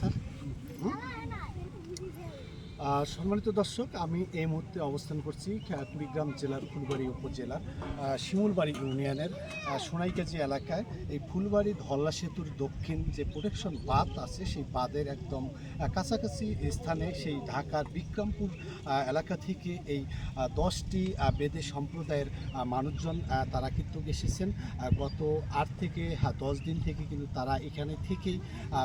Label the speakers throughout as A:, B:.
A: Sir. সম্মানিত দর্শক, আমি এই মুহূর্তে অবস্থান করছি কুড়িগ্রাম জেলার ফুলবাড়ি উপজেলার শিমুলবাড়ি ইউনিয়নের সোনাইকাজি এলাকায়। এই ফুলবাড়ি ধল্লা সেতুর দক্ষিণ যে প্রোটেকশন বাঁধ আছে, সেই বাঁধের একদম কাছাকাছি স্থানে সেই ঢাকার বিক্রমপুর এলাকা থেকে এই 10টি বেদে সম্প্রদায়ের মানুষজন তারা কিন্তু এসেছেন। গত 8 থেকে 10 দিন থেকে কিন্তু তারা এখানে থেকেই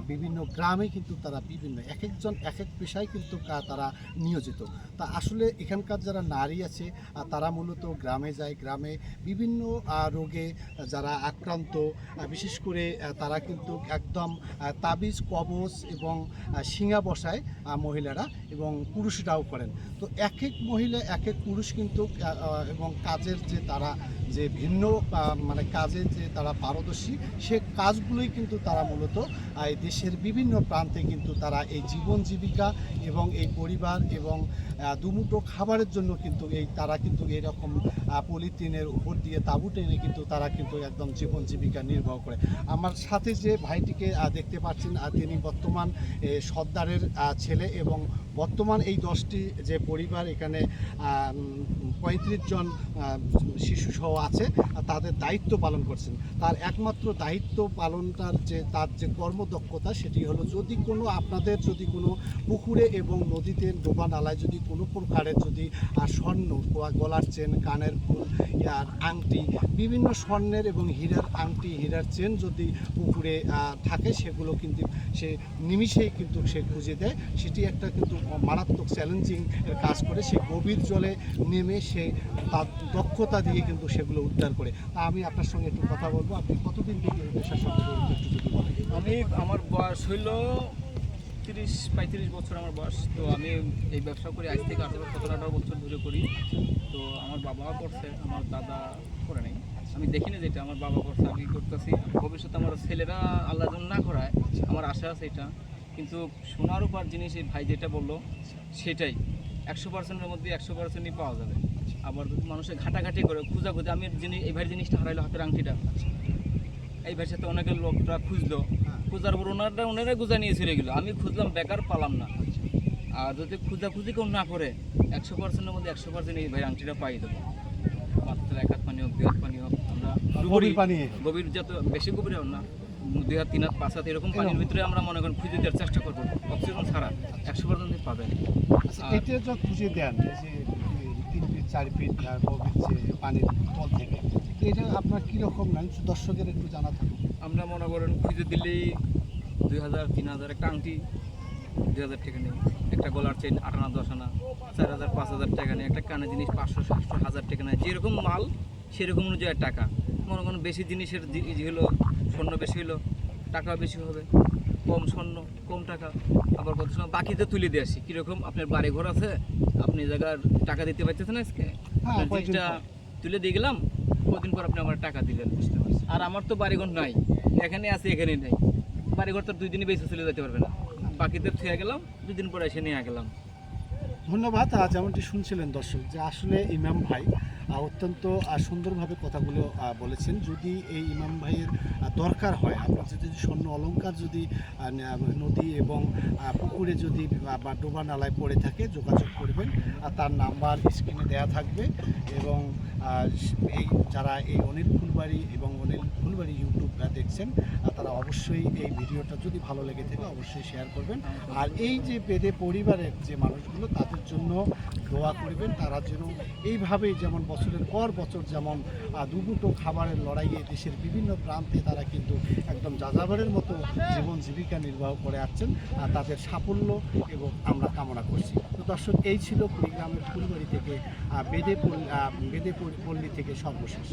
A: বিভিন্ন গ্রামে কিন্তু তারা বিভিন্ন এক একজন এক এক পেশায় কিন্তু তারা নিয়োজিত। তা আসলে এখানকার যারা নারী আছে তারা মূলত গ্রামে যায়, গ্রামে বিভিন্ন রোগে যারা আক্রান্ত, বিশেষ করে তারা কিন্তু একদম তাবিজ কবচ এবং শিঙা বসায় মহিলারা, এবং পুরুষরাও করেন। তো এক এক মহিলা এক এক পুরুষ কিন্তু এবং কাজের যে তারা যে ভিন্ন মানে কাজে যে তারা পারদর্শী, সে কাজগুলোই কিন্তু তারা মূলত এই দেশের বিভিন্ন প্রান্তে কিন্তু তারা এই জীবন জীবিকা এবং এই পরিবার এবং দুমুঠো খাবারের জন্য কিন্তু তারা কিন্তু এইরকম পলিথিনের উপর দিয়ে তাঁবু টেনে কিন্তু তারা কিন্তু একদম জীবন জীবিকা নির্বাহ করে। আমার সাথে যে ভাইটিকে দেখতে পাচ্ছেন, তিনি বর্তমান সর্দারের ছেলে, এবং বর্তমান এই 10টি যে পরিবার এখানে 35 জন শিশুসহ আছে, তাদের দায়িত্ব পালন করছেন। তার একমাত্র দায়িত্ব পালনটার যে তার যে কর্মদক্ষতা, সেটি হলো যদি কোনো আপনাদের যদি কোনো পুকুরে এবং নদীতে ডোবা নালায় যদি কোনো প্রকারের যদি স্বর্ণ, গলার চেন, কানের ফুল আর আংটি, বিভিন্ন স্বর্ণের এবং হীরার আংটি, হীরার চেন যদি পুকুরে থাকে, সেগুলো কিন্তু সে নিমিষেই কিন্তু সে খুঁজে দেয়। সেটি একটা কিন্তু মারাত্মক চ্যালেঞ্জিং কাজ করে। সে গভীর জলে নেমে সে তার দক্ষতা দিয়ে কিন্তু সেগুলো উদ্ধার করে। তা আমি আপনার সঙ্গে একটু কথা বলবো। আপনি কতদিন থেকে এই পেশার সঙ্গে জড়িত একটু যদি বলেন।
B: আমার বয়স হইল 35 বছর আমার বয়স। তো আমি এই ব্যবসা করি আজ থেকে 17-18 বছর ধরে করি। তো আমার বাবা করছে, আমার দাদা করে নাই। আমি দেখি না যেটা আমার বাবা করছে আমি করতেছি। ভবিষ্যতে আমার ছেলেরা আল্লাহ যেন না করায়, আমার আশা আছে এটা। কিন্তু সোনার উপর জিনিস এই ভাই যেটা বললো সেটাই 100%-এর মধ্যে 100%ই পাওয়া যাবে। আবার যদি মানুষের ঘাটাঘাটি করে খুঁজাখুঁজি, আমি এই ভাইয়ের জিনিসটা হারাইলো, হাতের আংটিটা, এই ভাইয়ের সাথে অনেকের লোকরা খুঁজলো, খোঁজার পর ওনারাই গুজা নিয়ে ছেড়ে গেলো। আমি খুঁজলাম, বেকার পালাম না। আর যদি খুঁজাখুঁজি কেউ না করে 100%-এর মধ্যে 100% এই ভাইয়ের আংটিটা পাই দেবো। বাচ্চারা 1 হাত পানি হোক, 2 হাত পানি হোক, আমরা গভীর যত বেশি গভীর হোক না, 2 হাত 3 হাত 5 হাত এরকম পানির ভিতরে আমরা মনে করেন খুঁজে দেওয়ার চেষ্টা করবো। অক্সিজেন ছাড়া 100% পাবেন।
A: এটা যা খুঁজে দেন যে 3 ফিট 4 ফিট গভীর যে পানির তল থেকে, এটা আপনার কীরকম নেন দর্শকের একটু জানা থাকুক।
B: আমরা মনে করেন খুঁজে দিলেই 2000 3000 একটা আংটি 2000 টাকা নেই, একটা গলার চেন 8 আনা 10 আনা 4000 5000 টাকা নেই, একটা কানের জিনিস 500 700 1000 টাকা নেয়। যেরকম মাল সেরকম অনুযায়ী টাকা। মনে করেন বেশি জিনিসের হলো, স্বর্ণ বেশি হলো টাকা বেশি হবে, কম স্বর্ণ কম টাকা। আবার কত সময় বাকিতে তুলে দিয়ে আসি। কীরকম আপনার বাড়ি ঘর আছে, আপনি জায়গার টাকা দিতে পারতেছেন আজকে, জিনিসটা তুলে দিয়ে গেলাম, কদিন পর আপনি আমার টাকা দিলেন। আর আমার তো বাড়িঘর নাই, এখানে আছে এখানেই নাই। বাড়িঘর তো 2 দিনই বেশি চলে যেতে পারবে না, বাকিতে থুয়ে গেলাম, 2 দিন পরে এসে নিয়ে গেলাম।
A: ধন্যবাদ। যেমনটি শুনছিলেন দর্শক, যে আসলে ইমাম ভাই অত্যন্ত সুন্দরভাবে কথাগুলো বলেছেন। যদি এই ইমাম ভাইয়ের দরকার হয়, আপনার যদি স্বর্ণ অলংকার যদি নদী এবং পুকুরে যদি বা ডোবা নালায় পড়ে থাকে, যোগাযোগ করবেন। তার নাম্বার স্ক্রিনে দেওয়া থাকবে। এবং এই যারা এই অনিল ফুলবাড়ি এবং অনিল ফুলবাড়ি ইউটিউব দেখছেন, তারা অবশ্যই এই ভিডিওটা যদি ভালো লেগে থাকে অবশ্যই শেয়ার করবেন। আর এই যে বেদে পরিবারের যে মানুষগুলো, তাদের জন্য দোয়া করবেন। তারা যেন এইভাবেই যেমন বছরের পর বছর যেমন দুমুঠো খাবারের লড়াইয়ে দেশের বিভিন্ন প্রান্তে তারা কিন্তু একদম যাযাবরের মতো জীবন জীবিকা নির্বাহ করে আসছেন, তাদের সাফল্য এবং আমরা কামনা করছি। তো দর্শক, এই ছিল কুড়িগ্রামের ফুলবাড়ি থেকে বেদে পল্লী থেকে সর্বশেষ।